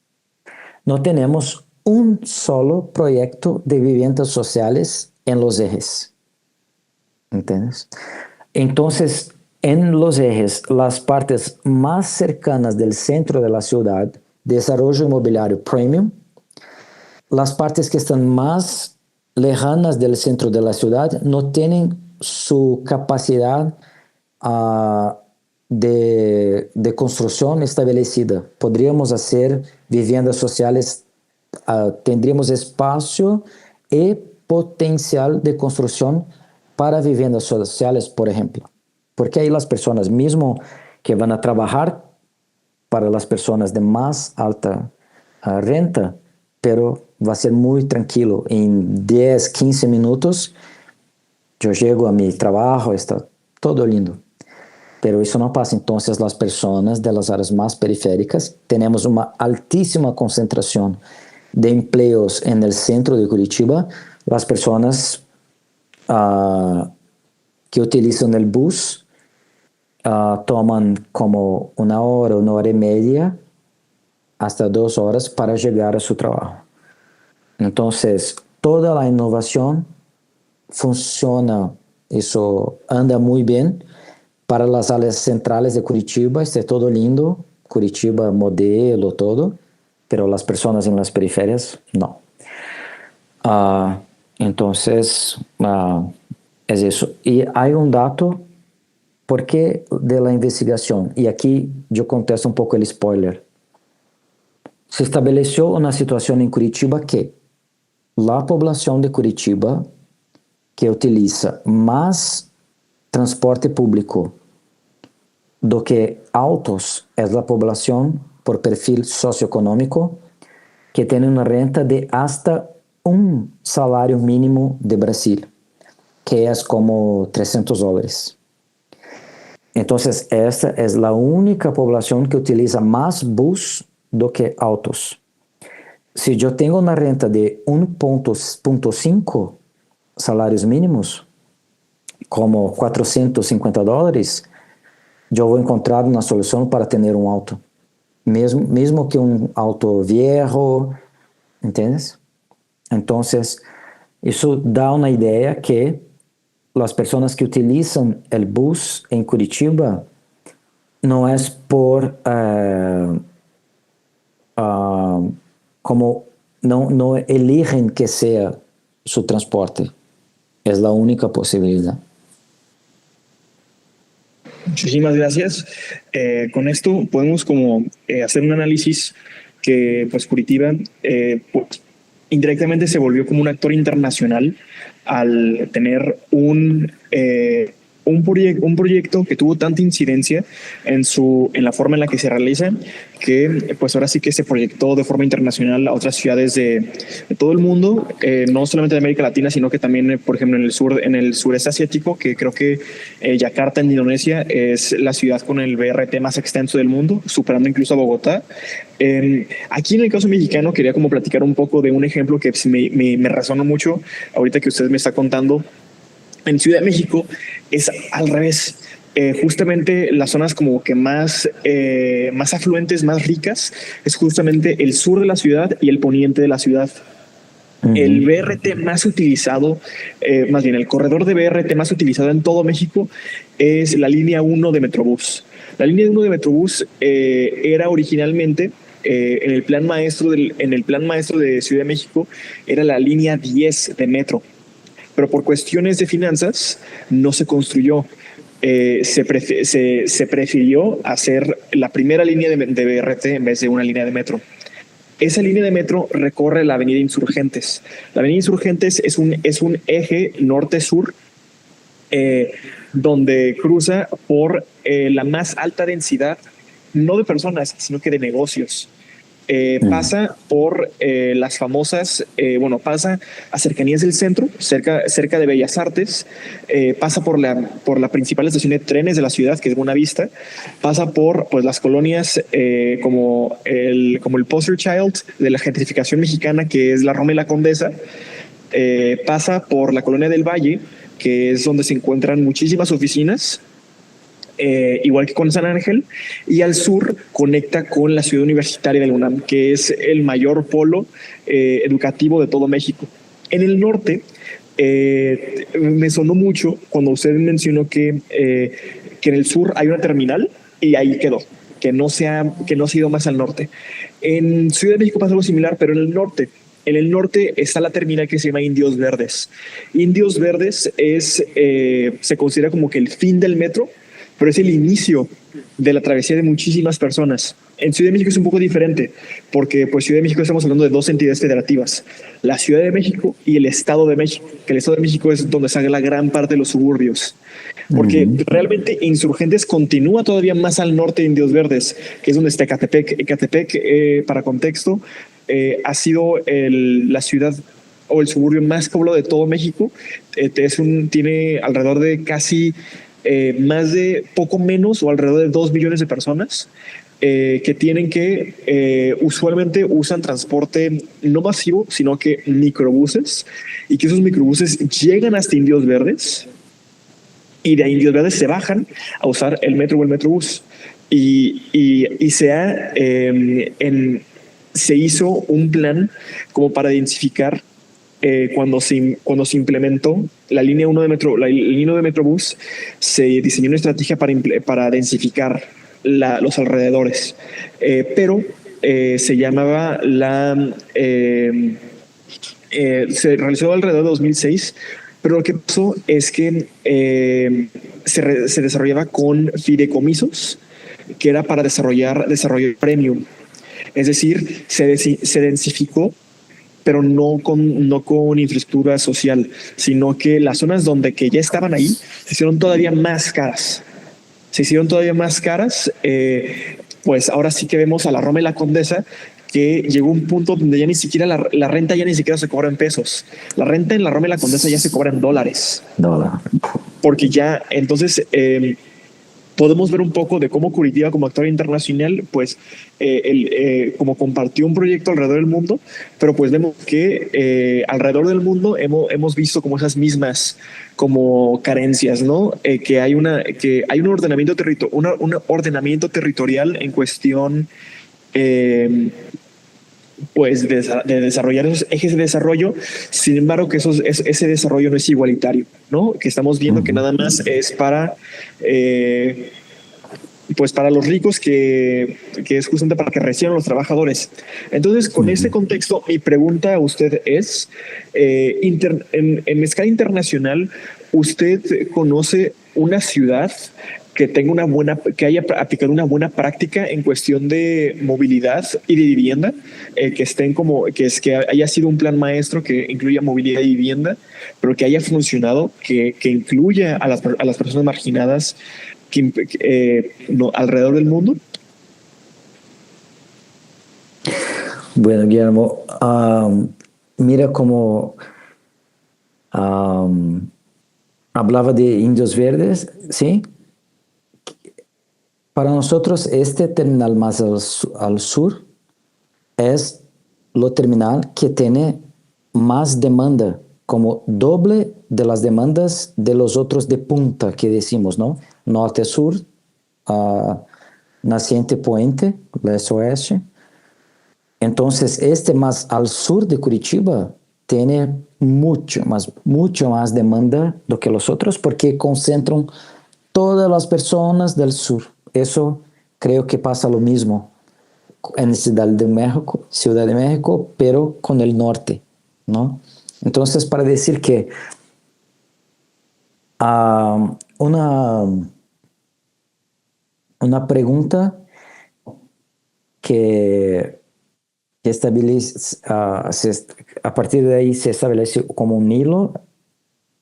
S2: No tenemos un solo proyecto de viviendas sociales en los ejes. ¿Entiendes? Entonces, en los ejes, las partes más cercanas del centro de la ciudad, desarrollo inmobiliario premium, las partes que están más lejanas del centro de la ciudad no tienen su capacidad de construcción establecida. Podríamos hacer viviendas sociales, tendríamos espacio y potencial de construcción para viviendas sociales, por ejemplo. Porque ahí las personas, mismo que van a trabajar para las personas de más alta renta, pero va a ser muy tranquilo. En 10, 15 minutos yo llego a mi trabajo, está todo lindo. Pero eso no pasa. Entonces las personas de las áreas más periféricas, tenemos una altísima concentración de empleos en el centro de Curitiba. Las personas que utilizan el bus toman como una hora y media, hasta 2 horas para llegar a su trabajo. Entonces, toda la innovación funciona, eso anda muy bien para las áreas centrales de Curitiba, está todo lindo, Curitiba modelo, todo, pero las personas en las periferias, no. Entonces, es eso. Y hay un dato, ¿por qué de la investigación? Y aquí yo contesto un poco el spoiler. Se estableció una situación en Curitiba que la población de Curitiba que utiliza más transporte público do que autos es la población por perfil socioeconómico que tiene una renta de hasta un salario mínimo de Brasil, que es como $300. Entonces, esta es la única población que utiliza más bus do que autos. Si yo tengo una renta de 1.5 salarios mínimos, como $450, yo voy a encontrar una solución para tener un auto. Mesmo que un auto viejo, ¿entiendes? Entonces, eso da una idea que las personas que utilizan el bus en Curitiba no es por como no eligen que sea su transporte. Es la única posibilidad.
S3: Muchísimas gracias. Con esto podemos como hacer un análisis que pues Curitiba pues, indirectamente se volvió como un actor internacional al tener un proyecto que tuvo tanta incidencia en la forma en la que se realiza, que pues ahora sí que se proyectó de forma internacional a otras ciudades de todo el mundo, no solamente de América Latina, sino que también, por ejemplo, en el sureste asiático, que creo que Yakarta en Indonesia es la ciudad con el BRT más extenso del mundo, superando incluso a Bogotá. Aquí en el caso mexicano quería como platicar un poco de un ejemplo que me resonó mucho ahorita que usted me está contando. En Ciudad de México es al revés. Justamente las zonas como que más afluentes, más ricas, es justamente el sur de la ciudad y el poniente de la ciudad. El BRT más utilizado, más bien el corredor de BRT más utilizado en todo México es la línea 1 de Metrobús. La línea 1 de Metrobús era originalmente en el plan maestro de Ciudad de México era la línea 10 de metro, pero por cuestiones de finanzas no se construyó. Se prefirió hacer la primera línea de BRT en vez de una línea de metro. Esa línea de metro recorre la avenida Insurgentes. La avenida Insurgentes es un eje norte-sur donde cruza por la más alta densidad, no de personas, sino que de negocios. Pasa por las famosas, pasa a cercanías del centro, cerca de Bellas Artes, pasa por la principal estación de trenes de la ciudad, que es Buenavista, pasa por pues, las colonias como el poster child de la gentrificación mexicana, que es la Roma y la Condesa, pasa por la colonia del Valle, que es donde se encuentran muchísimas oficinas, igual que con San Ángel, y al sur conecta con la ciudad universitaria de la UNAM, que es el mayor polo educativo de todo México. En el norte, me sonó mucho cuando usted mencionó que en el sur hay una terminal y ahí quedó, que no se ha ido más al norte. En Ciudad de México pasa algo similar, pero en el norte. En el norte está la terminal que se llama Indios Verdes. Indios Verdes se considera como que el fin del metro, pero es el inicio de la travesía de muchísimas personas. En Ciudad de México es un poco diferente, porque pues Ciudad de México estamos hablando de dos entidades federativas, la Ciudad de México y el Estado de México, que el Estado de México es donde sale la gran parte de los suburbios, porque realmente Insurgentes continúa todavía más al norte de Indios Verdes, que es donde está Ecatepec. Ecatepec, para contexto, ha sido la ciudad o el suburbio más poblado de todo México. Tiene alrededor de casi más de poco menos o alrededor de 2 millones de personas que tienen usualmente usan transporte no masivo, sino que microbuses, y que esos microbuses llegan hasta Indios Verdes y de Indios Verdes se bajan a usar el metro o el metrobús. Y se hizo un plan como para identificar cuando se implementó la línea 1 de metro, la línea de Metrobús, se diseñó una estrategia para densificar los alrededores, pero se llamaba se realizó alrededor de 2006, pero lo que pasó es que se desarrollaba con fideicomisos, que era para desarrollar premium, es decir, se densificó, pero no con infraestructura social, sino que las zonas que ya estaban ahí se hicieron todavía más caras. Pues ahora sí que vemos a la Roma y la Condesa, que llegó un punto donde ya ni siquiera la renta ya ni siquiera se cobra en pesos. La renta en la Roma y la Condesa ya se cobra en dólares. Porque ya, entonces, podemos ver un poco de cómo Curitiba, como actor internacional, pues como compartió un proyecto alrededor del mundo, pero pues vemos que alrededor del mundo hemos visto como esas mismas como carencias, ¿no? Que hay un ordenamiento territorial en cuestión pues de desarrollar esos ejes de desarrollo. Sin embargo, que ese desarrollo no es igualitario, ¿no? Que estamos viendo que nada más es para pues para los ricos, que es justamente para que reciban los trabajadores. Entonces, con este contexto, mi pregunta a usted es, en escala internacional, ¿usted conoce una ciudad que haya aplicado una buena práctica en cuestión de movilidad y de vivienda, que haya sido un plan maestro que incluya movilidad y vivienda, pero que haya funcionado, que incluya a las personas marginadas alrededor del mundo?
S2: Bueno, Guillermo, mira cómo hablaba de Indios Verdes, ¿sí? Para nosotros, este terminal más al sur es lo terminal que tiene más demanda, como doble de las demandas de los otros de punta que decimos, ¿no? Norte-sur, naciente puente, leste-oeste. Entonces, este más al sur de Curitiba tiene mucho más demanda do que los otros, porque concentran todas las personas del sur. Eso creo que pasa lo mismo en Ciudad de México, pero con el norte, ¿no? Entonces, para decir que una pregunta que establece, a partir de ahí se establece como un hilo,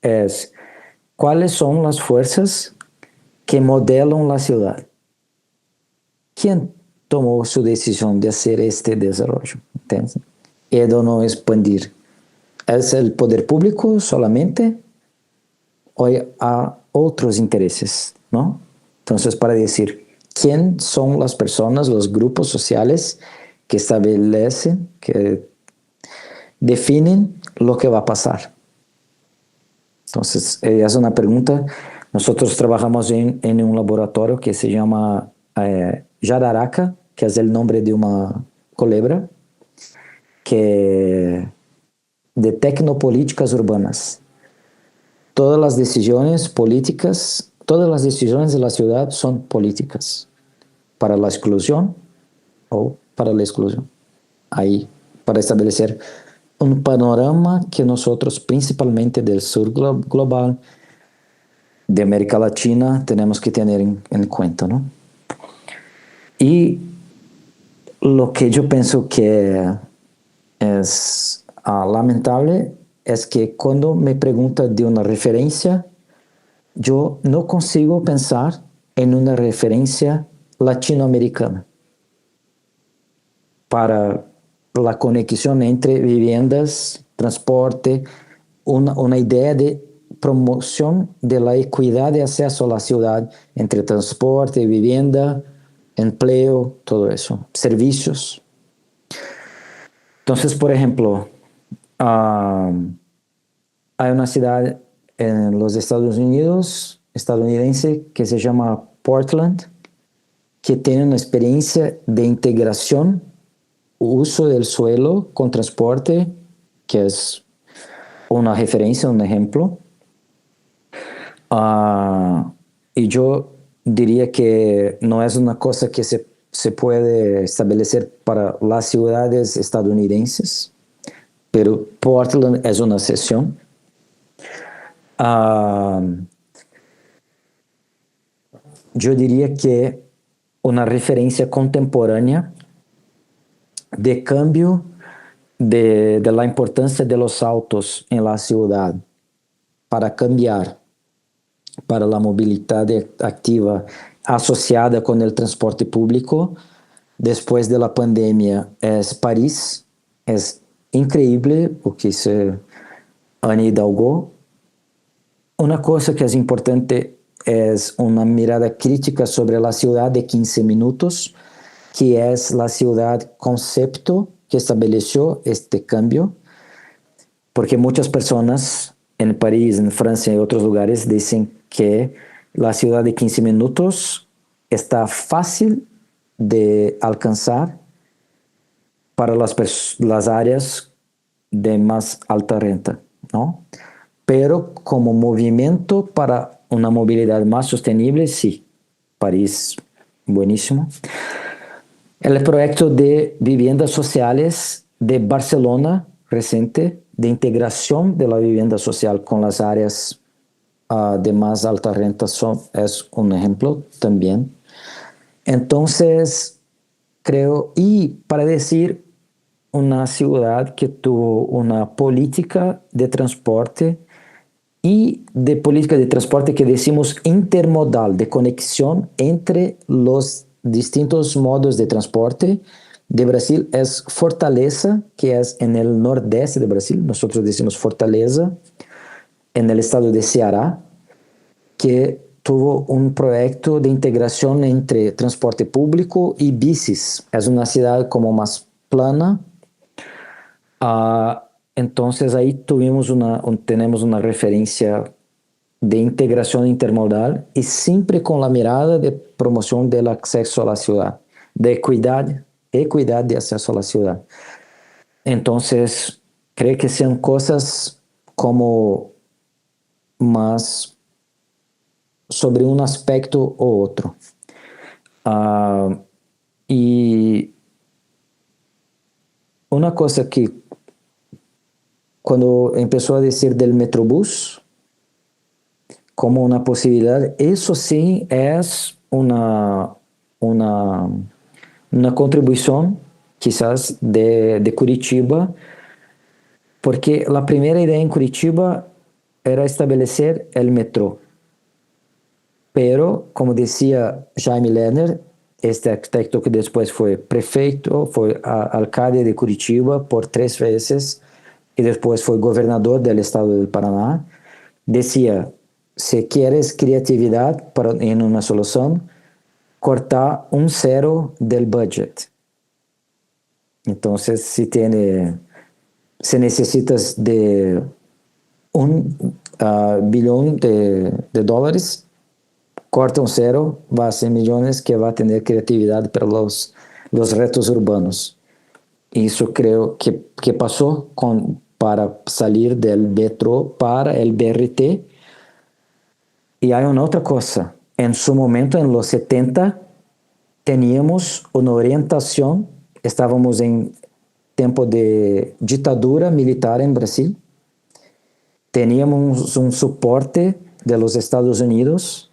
S2: es cuáles son las fuerzas que modelan la ciudad. ¿Quién tomó su decisión de hacer este desarrollo? ¿Entiendes? Y de no expandir. ¿Es el poder público solamente? ¿O hay otros intereses? ¿No? Entonces, para decir, ¿quién son las personas, los grupos sociales que establecen, que definen lo que va a pasar? Entonces, es una pregunta. Nosotros trabajamos en un laboratorio que se llama Jararaca, que es el nombre de una culebra, que de tecnopolíticas urbanas. Todas las decisiones políticas, todas las decisiones de la ciudad son políticas, para la exclusión o para la exclusión. Ahí, para establecer un panorama que nosotros, principalmente del sur global, de América Latina, tenemos que tener en cuenta, ¿no? Y lo que yo pienso que es lamentable es que cuando me preguntan de una referencia, yo no consigo pensar en una referencia latinoamericana para la conexión entre viviendas, transporte, una idea de promoción de la equidad de acceso a la ciudad entre transporte, vivienda, empleo, todo eso, servicios. Entonces, por ejemplo, hay una ciudad en los Estados Unidos, estadounidense, que se llama Portland, que tiene una experiencia de integración, uso del suelo con transporte, que es una referencia, un ejemplo. Y yo diría que no es una cosa que se puede establecer para las ciudades estadounidenses, pero Portland es una excepción. Yo diría que una referencia contemporánea de cambio de la importancia de los autos en la ciudad para cambiar para la movilidad activa asociada con el transporte público después de la pandemia es París. Es increíble lo que hizo Anne Hidalgo. Una cosa que es importante es una mirada crítica sobre la ciudad de 15 minutos, que es la ciudad concepto que estableció este cambio, porque muchas personas en París, en Francia y otros lugares dicen que la ciudad de 15 minutos está fácil de alcanzar para las áreas de más alta renta, ¿no? Pero como movimiento para una movilidad más sostenible, sí, París, buenísimo. El proyecto de viviendas sociales de Barcelona, reciente, de integración de la vivienda social con las áreas de más alta renta, es un ejemplo también. Entonces, creo, y para decir una ciudad que tuvo una política de transporte y de política de transporte que decimos intermodal, de conexión entre los distintos modos de transporte de Brasil, es Fortaleza, que es en el nordeste de Brasil, nosotros decimos Fortaleza, en el estado de Ceará, que tuvo un proyecto de integración entre transporte público y bicis. Es una ciudad como más plana. Entonces ahí tenemos una referencia de integración intermodal y siempre con la mirada de promoción del acceso a la ciudad, de equidad de acceso a la ciudad. Entonces, creo que sean cosas como más sobre un aspecto u otro. Y una cosa que cuando empezó a decir del Metrobús como una posibilidad, eso sí es una contribución quizás de Curitiba, porque la primera idea en Curitiba era establecer el metro. Pero, como decía Jaime Lerner, este arquitecto que después fue prefeito, fue alcalde de Curitiba por 3 veces y después fue gobernador del estado del Paraná, decía, si quieres creatividad en una solución, corta un cero del budget. Entonces, si necesitas de $1 billón de dólares, corta un cero, va a ser millones que va a tener creatividad para los retos urbanos. Y eso creo que pasó para salir del metro para el BRT. Y hay una otra cosa. En su momento, en los 70, teníamos una orientación, estábamos en tiempo de dictadura militar en Brasil, teníamos un soporte de los Estados Unidos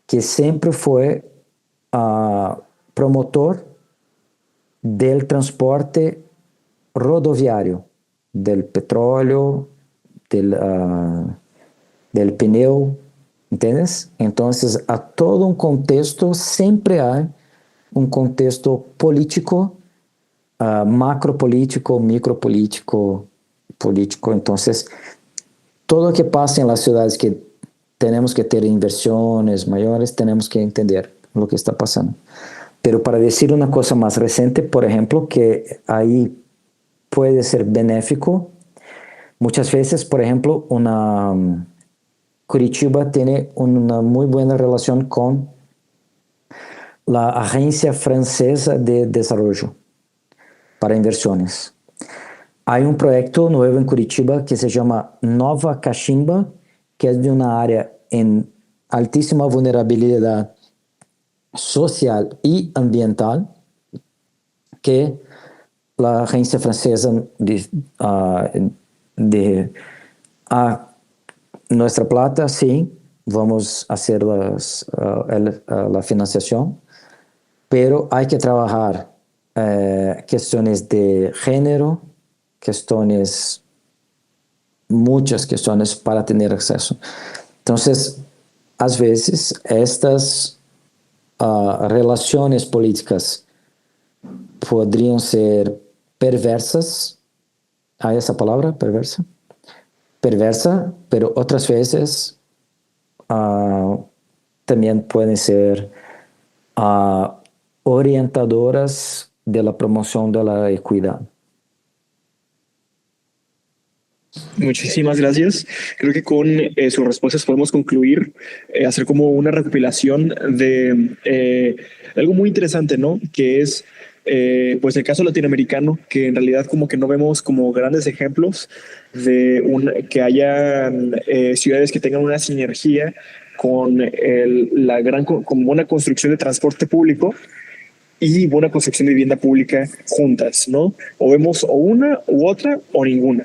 S2: que siempre fue promotor del transporte rodoviario, del petróleo, del pneu, ¿entiendes? Entonces, a todo un contexto, siempre hay un contexto político, macropolítico, micropolítico, político. Entonces, todo lo que pasa en las ciudades que tenemos que tener inversiones mayores, tenemos que entender lo que está pasando. Pero para decir una cosa más reciente, por ejemplo, que ahí puede ser benéfico, muchas veces, por ejemplo, Curitiba tiene una muy buena relación con la Agencia Francesa de Desarrollo para Inversiones. Hay un proyecto nuevo en Curitiba que se llama Nova Caximba, que es de una área en altísima vulnerabilidad social y ambiental, que la agencia francesa nuestra plata, sí, vamos a hacer la financiación, pero hay que trabajar cuestiones de género, muchas cuestiones para tener acceso. Entonces, a veces estas relaciones políticas podrían ser perversas. ¿Hay esa palabra, perversa? Perversa, pero otras veces también pueden ser orientadoras de la promoción de la equidad.
S3: Muchísimas gracias. Creo que con sus respuestas podemos concluir, hacer como una recopilación de algo muy interesante, ¿no? Que es pues el caso latinoamericano, que en realidad como que no vemos como grandes ejemplos de que haya ciudades que tengan una sinergia con con buena construcción de transporte público y buena construcción de vivienda pública juntas, ¿no? O vemos o una u otra o ninguna.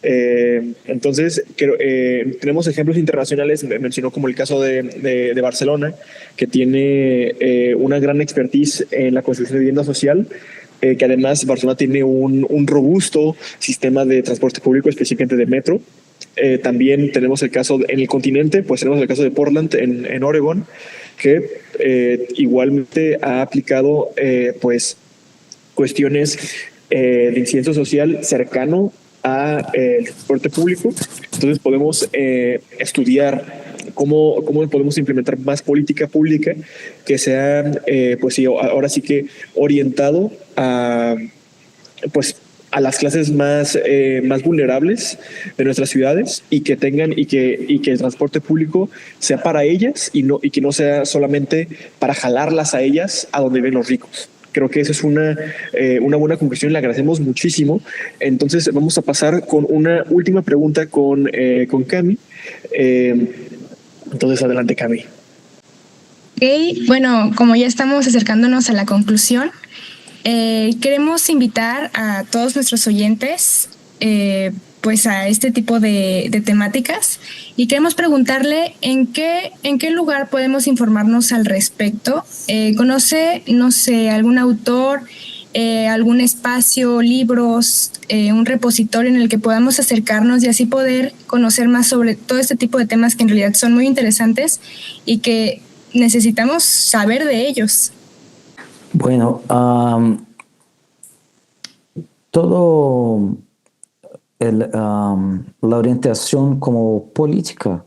S3: Entonces, tenemos ejemplos internacionales, mencionó como el caso de Barcelona, que tiene una gran expertise en la construcción de vivienda social, que además Barcelona tiene un robusto sistema de transporte público, específicamente de metro. También tenemos el caso en el continente, pues tenemos el caso de Portland en Oregon, que igualmente ha aplicado pues cuestiones de incidencia social cercano a el transporte público. Entonces podemos estudiar cómo podemos implementar más política pública que sea, pues sí, ahora sí que orientado a, pues, a las clases más vulnerables de nuestras ciudades y que tengan y que el transporte público sea para ellas y que no sea solamente para jalarlas a ellas a donde ven los ricos. Creo que esa es una buena conclusión, le agradecemos muchísimo. Entonces vamos a pasar con una última pregunta con Cami. Entonces adelante, Cami.
S1: Ok, bueno, como ya estamos acercándonos a la conclusión, Queremos invitar a todos nuestros oyentes pues a este tipo de temáticas y queremos preguntarle en qué lugar podemos informarnos al respecto. ¿Conoce, no sé, algún autor, algún espacio, libros, un repositorio en el que podamos acercarnos y así poder conocer más sobre todo este tipo de temas que en realidad son muy interesantes y que necesitamos saber de ellos?
S2: Bueno, todo la orientación como política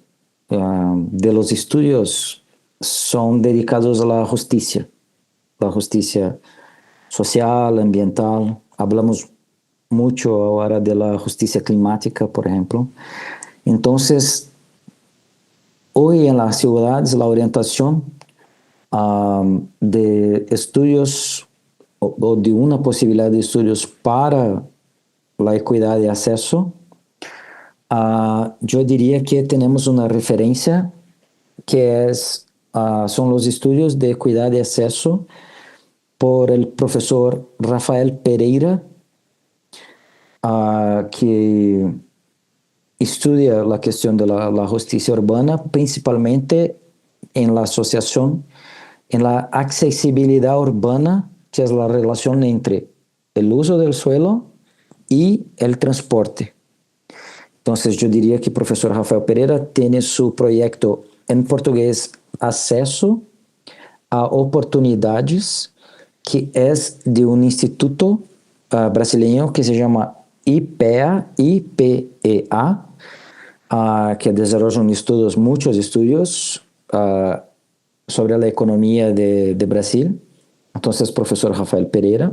S2: de los estudios son dedicados a la justicia social, ambiental. Hablamos mucho ahora de la justicia climática, por ejemplo. Entonces, hoy en las ciudades la orientación de estudios o de una posibilidad de estudios para la equidad de acceso, yo diría que tenemos una referencia que son los estudios de equidad de acceso por el profesor Rafael Pereira, que estudia la cuestión de la justicia urbana, principalmente en la asociación, en la accesibilidad urbana, que es la relación entre el uso del suelo y el transporte. Entonces yo diría que el profesor Rafael Pereira tiene su proyecto en portugués Acceso a Oportunidades, que es de un instituto brasileño que se llama IPEA, que desarrolla muchos estudios sobre la economía de Brasil. Entonces, profesor Rafael Pereira.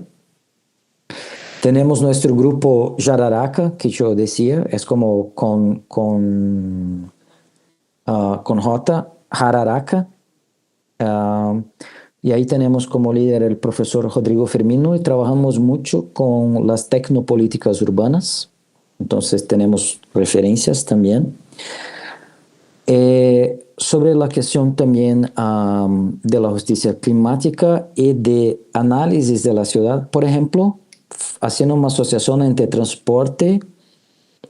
S2: Tenemos nuestro grupo Jararaca, que yo decía, es como con J, Jararaca. Y ahí tenemos como líder el profesor Rodrigo Firmino y trabajamos mucho con las tecnopolíticas urbanas. Entonces tenemos referencias también. Sobre la cuestión también de la justicia climática y de análisis de la ciudad, por ejemplo, haciendo una asociación entre transporte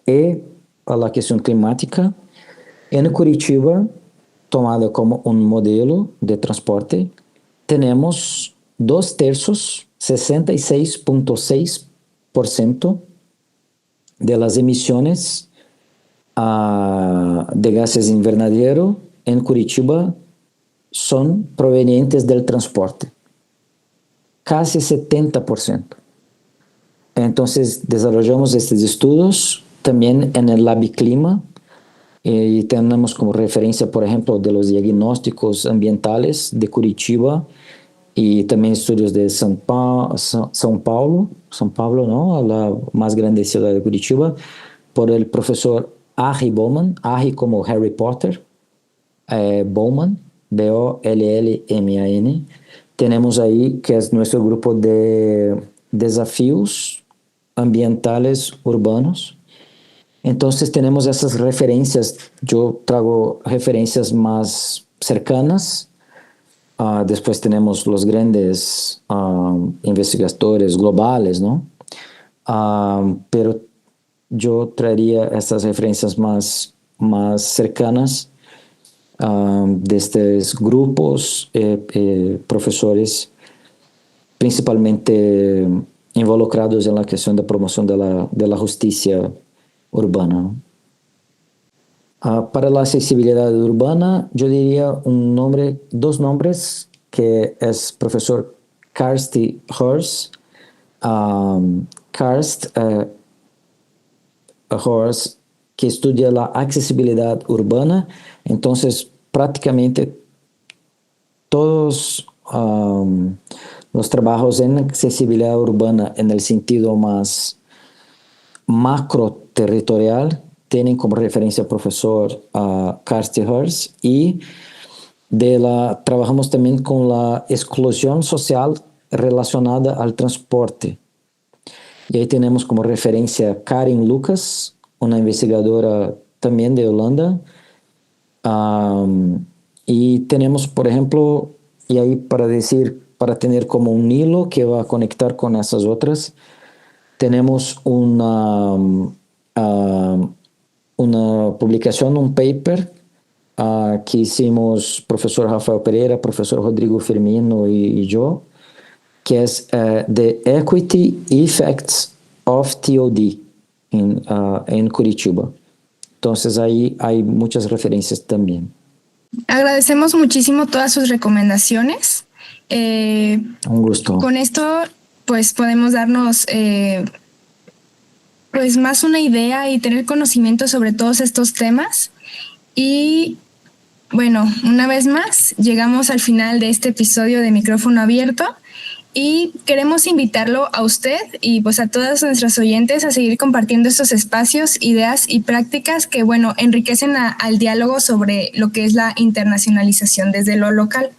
S2: y la cuestión climática. En Curitiba, tomada como un modelo de transporte, tenemos 2/3, 66.6% de las emisiones de gases invernadero en Curitiba son provenientes del transporte. Casi 70%. Entonces, desarrollamos estos estudios también en el LabClima y tenemos como referencia, por ejemplo, de los diagnósticos ambientales de Curitiba y también estudios de São Paulo, ¿no? La más grande ciudad de Curitiba, por el profesor Harry Bowman, Harry como Harry Potter, Bowman, Bollman. Tenemos ahí que es nuestro grupo de desafíos ambientales urbanos. Entonces tenemos esas referencias, yo traigo referencias más cercanas. Después tenemos los grandes investigadores globales, ¿no? Pero yo traería estas referencias más cercanas de estos grupos, profesores, principalmente involucrados en la cuestión de promoción de la justicia urbana. Para la accesibilidad urbana, yo diría dos nombres, que es profesor Karsti Horst. Horst, que estudia la accesibilidad urbana. Entonces, prácticamente todos los trabajos en accesibilidad urbana en el sentido más macro territorial tienen como referencia al profesor Karsti Horst, y trabajamos también con la exclusión social relacionada al transporte. Y ahí tenemos como referencia Karin Lucas, una investigadora también de Holanda. Y tenemos, por ejemplo, y ahí para decir para tener como un hilo que va a conectar con esas otras. Tenemos una publicación, un paper que hicimos profesor Rafael Pereira, profesor Rodrigo Firmino y yo, que es The Equity Effects of TOD en Curitiba. Entonces ahí hay muchas referencias también.
S1: Agradecemos muchísimo todas sus recomendaciones.
S2: Un gusto.
S1: Con esto, pues podemos darnos pues más una idea y tener conocimiento sobre todos estos temas. Y bueno, una vez más, llegamos al final de este episodio de Micrófono Abierto y queremos invitarlo a usted y pues a todas nuestras oyentes a seguir compartiendo estos espacios, ideas y prácticas que, bueno, enriquecen al diálogo sobre lo que es la internacionalización desde lo local.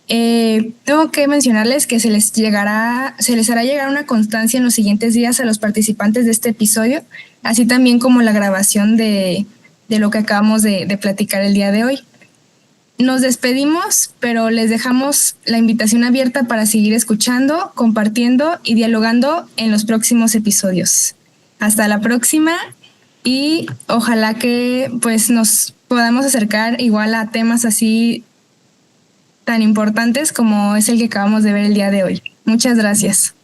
S1: Tengo que mencionarles que se les hará llegar una constancia en los siguientes días a los participantes de este episodio, así también como la grabación de lo que acabamos de platicar el día de hoy. Nos despedimos, pero les dejamos la invitación abierta para seguir escuchando, compartiendo y dialogando en los próximos episodios. Hasta la próxima y ojalá que pues nos podamos acercar igual a temas así tan importantes como es el que acabamos de ver el día de hoy. Muchas gracias.